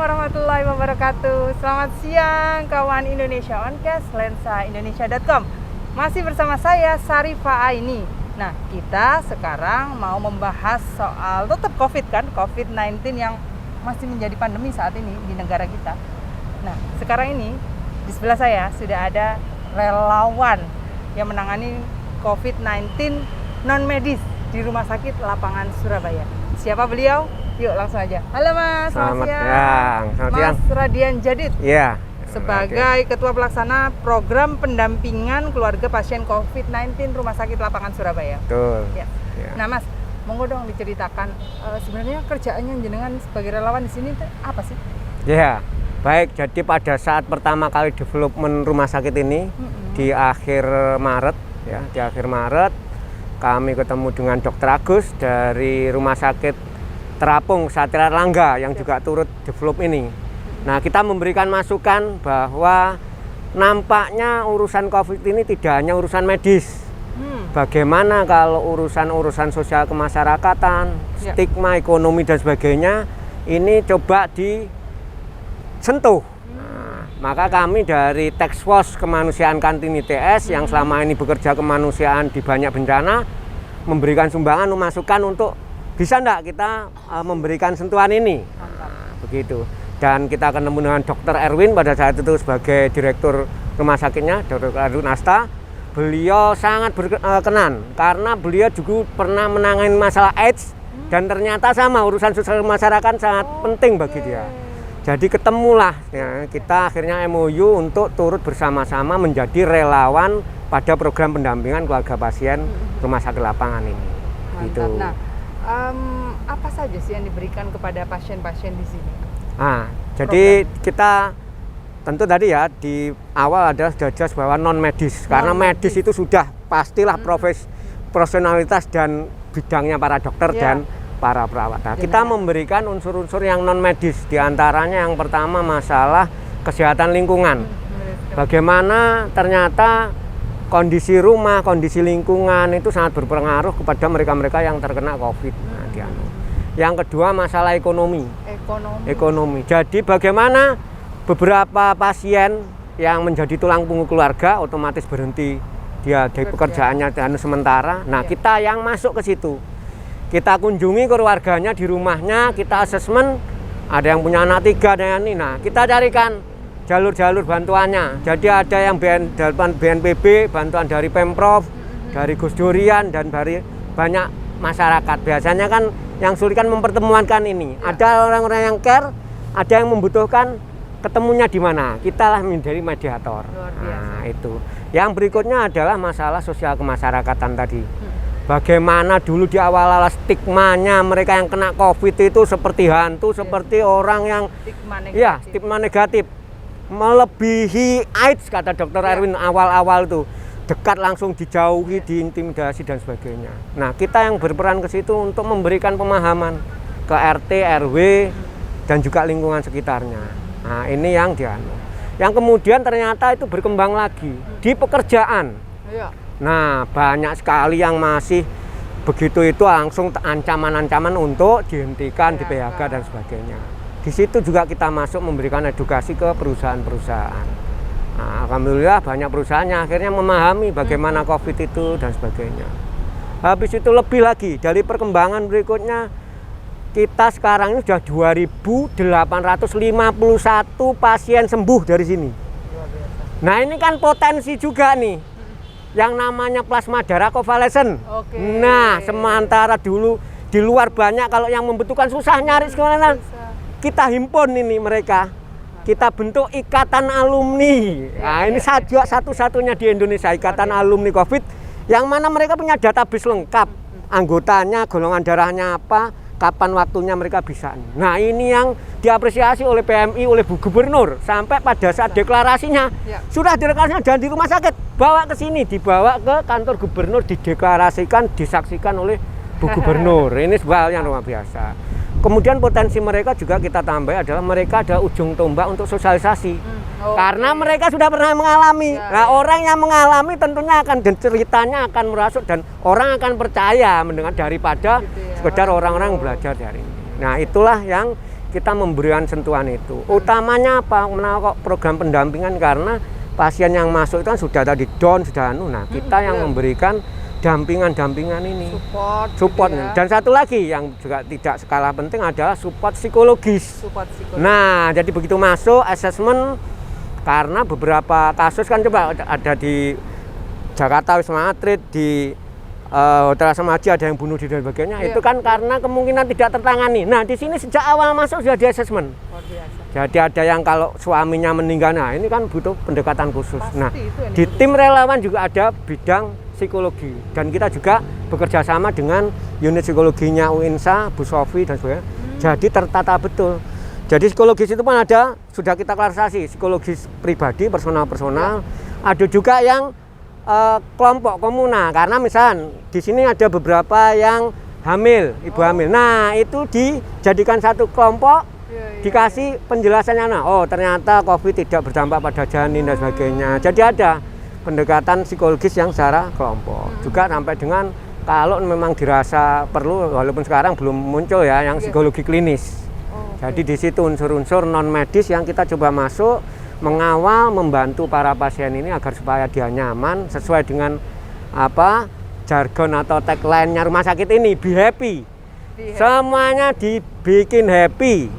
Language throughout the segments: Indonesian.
warahmatullahi wabarakatuh. Selamat siang kawan Indonesia Oncast, lensaindonesia.com. Masih bersama saya Sarifah Aini. Nah, kita sekarang mau membahas soal tetap COVID-19 yang masih menjadi pandemi saat ini di negara kita. Nah, sekarang ini di sebelah saya sudah ada relawan yang menangani COVID-19 non-medis di Rumah Sakit Lapangan Surabaya. Siapa beliau? Yuk langsung aja. Halo Mas, selamat siang. Mas Radian Djadid. Iya. Sebagai Ketua Pelaksana Program Pendampingan Keluarga Pasien COVID-19 Rumah Sakit Lapangan Surabaya. Betul. Ya. Ya. Nah Mas, monggo dong diceritakan sebenarnya kerjaannya jenengan sebagai relawan di sini apa sih? Ya, baik. Jadi pada saat pertama kali development rumah sakit ini di akhir Maret, ya, di akhir Maret kami ketemu dengan Dr. Agus dari Rumah Sakit Terapung Satria Langga yang juga turut develop ini. Nah, kita memberikan masukan bahwa nampaknya urusan COVID ini tidak hanya urusan medis. Bagaimana kalau urusan sosial kemasyarakatan, stigma ekonomi dan sebagainya ini coba disentuh. Nah, maka kami dari Task Force Kemanusiaan Kantin ITS yang selama ini bekerja kemanusiaan di banyak bencana memberikan sumbangan masukan untuk bisa enggak kita memberikan sentuhan ini. Nah, begitu. Dan kita ketemu dengan Dr. Erwin pada saat itu sebagai direktur rumah sakitnya, Dr. Erwin Asta. Beliau sangat berkenan karena beliau juga pernah menangani masalah AIDS dan ternyata sama urusan sosial masyarakat sangat penting bagi dia. Jadi ketemulah ya, kita akhirnya MOU untuk turut bersama-sama menjadi relawan pada program pendampingan keluarga pasien rumah sakit lapangan ini. Mantap. Gitu. Nah, apa saja sih yang diberikan kepada pasien-pasien di sini? Jadi kita tentu tadi ya di awal adalah sudah jelas bahwa non medis karena medis itu sudah pastilah profesionalitas dan bidangnya para dokter dan para perawat. Nah, kita memberikan unsur-unsur yang non medis, diantaranya yang pertama masalah kesehatan lingkungan. Bagaimana ternyata kondisi rumah, kondisi lingkungan itu sangat berpengaruh kepada mereka-mereka yang terkena COVID. Nah, yang kedua masalah ekonomi. Jadi bagaimana beberapa pasien yang menjadi tulang punggung keluarga otomatis berhenti dia dari pekerjaannya dan sementara. Nah, kita yang masuk ke situ. Kita kunjungi keluarganya di rumahnya, kita asesmen, ada yang punya anak 3 dan ini. Nah, kita carikan jalur-jalur bantuannya. Jadi ada yang BNPB, bantuan dari Pemprov, dari Gus Durian dan dari banyak masyarakat. Biasanya kan yang sulit kan mempertemukan ini. Ada orang-orang yang care, ada yang membutuhkan, ketemunya di mana? Kita lah menjadi mediator. Nah, itu. Yang berikutnya adalah masalah sosial kemasyarakatan tadi. Bagaimana dulu di awal-awal stigmanya mereka yang kena COVID itu seperti hantu, seperti orang yang stigma negatif. Melebihi AIDS kata Dr. Erwin awal-awal itu, dekat langsung dijauhi, diintimidasi dan sebagainya. Nah, kita yang berperan ke situ untuk memberikan pemahaman ke RT, RW dan juga lingkungan sekitarnya. Nah, ini yang yang kemudian ternyata itu berkembang lagi di pekerjaan. Nah, banyak sekali yang masih begitu itu langsung ancaman-ancaman untuk dihentikan, di PHK dan sebagainya. Di situ juga kita masuk memberikan edukasi ke perusahaan-perusahaan. Nah, alhamdulillah banyak perusahaannya akhirnya memahami bagaimana COVID itu dan sebagainya. Habis itu lebih lagi dari perkembangan berikutnya, kita sekarang ini sudah 2.851 pasien sembuh dari sini. Nah, ini kan potensi juga nih yang namanya plasma darah kovalesen. Nah, sementara dulu di luar banyak, kalau yang membutuhkan susah nyari sekalian. Kita himpun ini mereka, kita bentuk ikatan alumni. Nah, ini satu-satunya di Indonesia ikatan alumni COVID, yang mana mereka punya database lengkap, anggotanya, golongan darahnya apa, kapan waktunya mereka bisa. Nah, ini yang diapresiasi oleh PMI, oleh Bu Gubernur, sampai pada saat deklarasinya sudah deklarasinya dan di rumah sakit bawa ke sini, dibawa ke kantor gubernur, dideklarasikan, disaksikan oleh Bu Gubernur. Ini sebuah hal yang luar biasa. Kemudian potensi mereka juga kita tambah adalah mereka ada ujung tombak untuk sosialisasi. Karena mereka sudah pernah mengalami. Nah, orang yang mengalami tentunya akan, dan ceritanya akan merasuk dan orang akan percaya mendengar daripada sekedar orang-orang belajar dari ini. Nah, itulah yang kita memberikan sentuhan itu. Utamanya apa? Kok program pendampingan, karena pasien yang masuk itu kan sudah tadi down, sudah anu. Nah, kita yang memberikan dampingan ini. Support. Gitu ya. Dan satu lagi yang juga tidak kalah penting adalah support psikologis. Nah, jadi begitu masuk assessment, karena beberapa kasus kan coba ada di Jakarta Wisma Atlet, di Hotel Asamaji ada yang bunuh diri dan sebagainya. Itu kan karena kemungkinan tidak tertangani. Nah, di sini sejak awal masuk sudah di assessment. Jadi ada yang kalau suaminya meninggal, nah ini kan butuh pendekatan khusus. Nah, di tim relawan juga ada bidang psikologi, dan kita juga bekerja sama dengan unit psikologinya UINSA, Bu Sofi dan sebagainya. Jadi tertata betul. Jadi psikologis itu pun ada, sudah kita klarifikasi, psikologis pribadi, personal, ada juga yang kelompok komunal, karena misal di sini ada beberapa yang hamil, ibu hamil. Nah, itu dijadikan satu kelompok, dikasih penjelasannya. Nah, oh ternyata COVID tidak berdampak pada janin dan sebagainya. Jadi ada pendekatan psikologis yang secara kelompok. Juga sampai dengan kalau memang dirasa perlu, walaupun sekarang belum muncul ya, yang psikologi klinis. Jadi di situ unsur-unsur non medis yang kita coba masuk, mengawal, membantu para pasien ini agar supaya dia nyaman sesuai dengan apa jargon atau tagline-nya rumah sakit ini, be happy. Semuanya dibikin happy.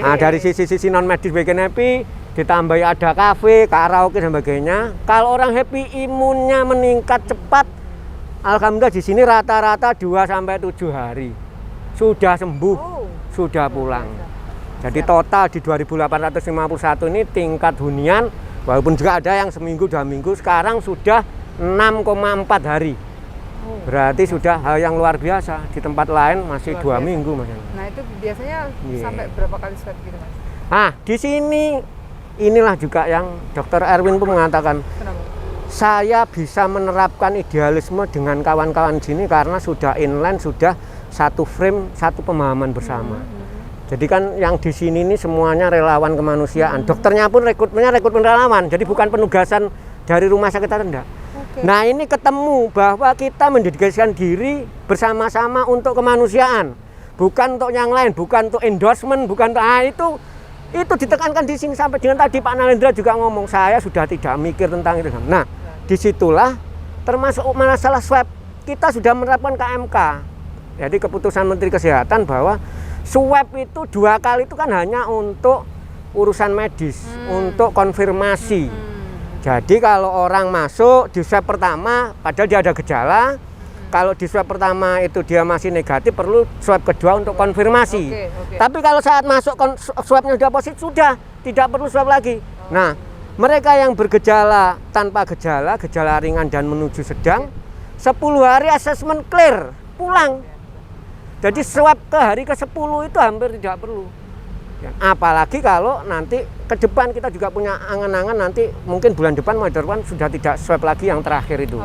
Nah, dari sisi non medis bikin happy, ditambah ada kafe, karaoke dan sebagainya. Kalau orang happy, imunnya meningkat cepat. Alhamdulillah di sini rata-rata 2 sampai 7 hari sudah sembuh, sudah pulang. Jadi total di 2.851 ini tingkat hunian, walaupun juga ada yang seminggu 2 minggu, sekarang sudah 6,4 hari. Berarti sudah hal yang luar biasa. Di tempat lain masih 2 minggu, Mas. Nah, itu biasanya sampai berapa kali swab gitu, Mas? Nah, di sini inilah juga yang Dr. Erwin pun mengatakan, saya bisa menerapkan idealisme dengan kawan-kawan sini karena sudah inline, sudah satu frame, satu pemahaman bersama. Jadi kan yang di sini ini semuanya relawan kemanusiaan. Dokternya pun rekrutmennya rekrutmen relawan. Jadi bukan penugasan dari rumah sakit rendah. Nah, ini ketemu bahwa kita mendedikasikan diri bersama-sama untuk kemanusiaan. Bukan untuk yang lain, bukan untuk endorsement, bukan untuk itu ditekankan di sini. Sampai dengan tadi Pak Nalendra juga ngomong, saya sudah tidak mikir tentang itu. Nah, disitulah termasuk masalah swab, kita sudah menerapkan KMK. Jadi keputusan Menteri Kesehatan bahwa swab itu 2 kali itu kan hanya untuk urusan medis, untuk konfirmasi. Jadi kalau orang masuk di swab pertama, padahal dia ada gejala, kalau di swab pertama itu dia masih negatif, perlu swab kedua untuk konfirmasi. Tapi kalau saat masuk swabnya sudah positif, sudah tidak perlu swab lagi. Nah, mereka yang bergejala tanpa gejala, gejala ringan dan menuju sedang, 10 hari asesmen clear, pulang. Jadi swab ke hari ke-10 itu hampir tidak perlu. Ya, apalagi kalau nanti ke depan kita juga punya angan-angan nanti mungkin bulan depan sudah tidak swab lagi yang terakhir itu.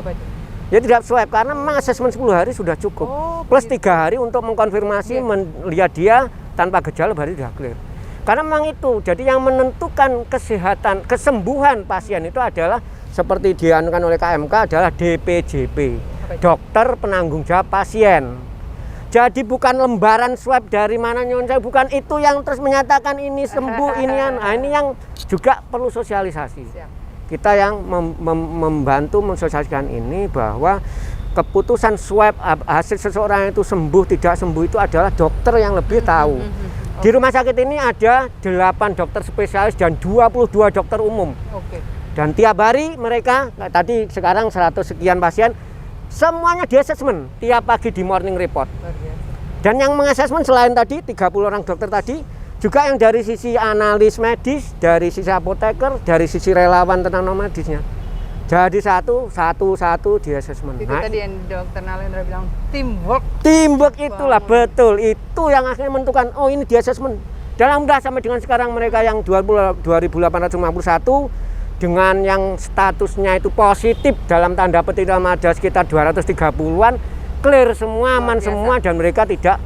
Ya tidak swab karena memang asesmen 10 hari sudah cukup. Plus 3 hari untuk mengkonfirmasi melihat dia tanpa gejala berarti sudah clear. Karena memang itu. Jadi yang menentukan kesehatan, kesembuhan pasien itu adalah seperti dianukan oleh KMK adalah DPJP, dokter penanggung jawab pasien. Jadi bukan lembaran swab dari mana nyon saya, bukan itu yang terus menyatakan ini sembuh inian. Nah, ini yang juga perlu sosialisasi. Kita yang membantu mensosialisasikan ini bahwa keputusan swab hasil seseorang itu sembuh tidak sembuh itu adalah dokter yang lebih tahu. Di rumah sakit ini ada 8 dokter spesialis dan 22 dokter umum. Dan tiap hari mereka tadi sekarang 100 sekian pasien semuanya di assessment tiap pagi di morning report. Dan yang mengasesmen selain tadi 30 orang dokter tadi, juga yang dari sisi analis medis, dari sisi apoteker, dari sisi relawan tentang non medisnya. Jadi satu di assessment. Itu tadi yang Dokter Nalendra bilang teamwork. Teamwork itulah betul, itu yang akhirnya menentukan oh ini di assessment. Dalam mudah sampai dengan sekarang mereka yang 2.851 dengan yang statusnya itu positif dalam tanda petik dalam ada sekitar 230-an clear semua, aman semua dan mereka tidak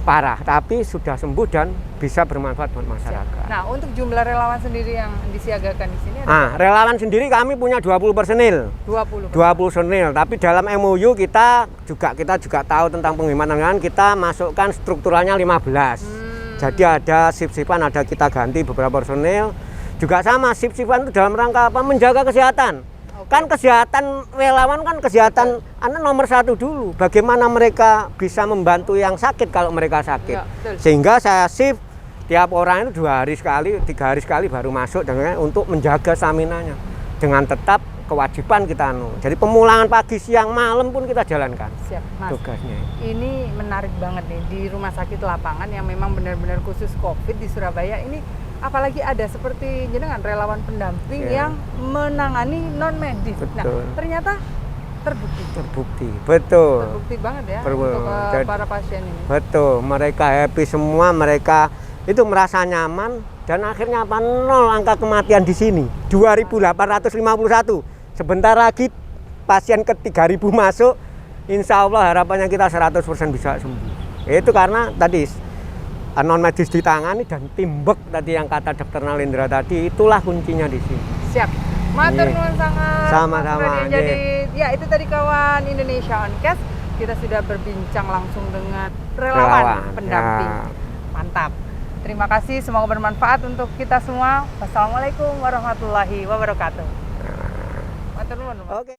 parah tapi sudah sembuh dan bisa bermanfaat buat masyarakat. Nah, untuk jumlah relawan sendiri yang disiagakan di sini ada relawan sendiri kami punya 20 personil. 20 personil, tapi dalam MOU kita juga tahu tentang penghematan, kita masukkan strukturalnya 15. Jadi ada sip-sipan, ada kita ganti beberapa personil. Juga sama sip-sipan itu dalam rangka apa? Menjaga kesehatan. Kan kesehatan relawan kan kesehatan nomor satu dulu. Bagaimana mereka bisa membantu yang sakit kalau mereka sakit. Sehingga saya shift tiap orang itu 2 hari sekali, 3 hari sekali baru masuk untuk menjaga staminanya. Dengan tetap kewajiban kita jadi pemulangan pagi, siang, malam pun kita jalankan. Siap, Mas. Tugasnya. Ini menarik banget nih di rumah sakit lapangan yang memang benar-benar khusus COVID di Surabaya ini, apalagi ada seperti jenengan relawan pendamping yang menangani non medis. Nah, ternyata terbukti. Betul. Terbukti banget ya untuk para pasien ini. Betul, mereka happy semua, mereka itu merasa nyaman dan akhirnya nol angka kematian di sini. 2.851. Sebentar lagi pasien ke 3.000 masuk, insya Allah harapannya kita 100% bisa sembuh. Itu karena tadi non medis ditangani dan timbek tadi yang kata Dr. Nalendra tadi, itulah kuncinya di sini. Siap. Matur nuwun sangat. Sama-sama. Jadi ya itu tadi kawan Indonesia On Cast, kita sudah berbincang langsung dengan relawan pendamping. Ya. Mantap. Terima kasih, semoga bermanfaat untuk kita semua. Wassalamualaikum warahmatullahi wabarakatuh. Matur nuwun. Oke.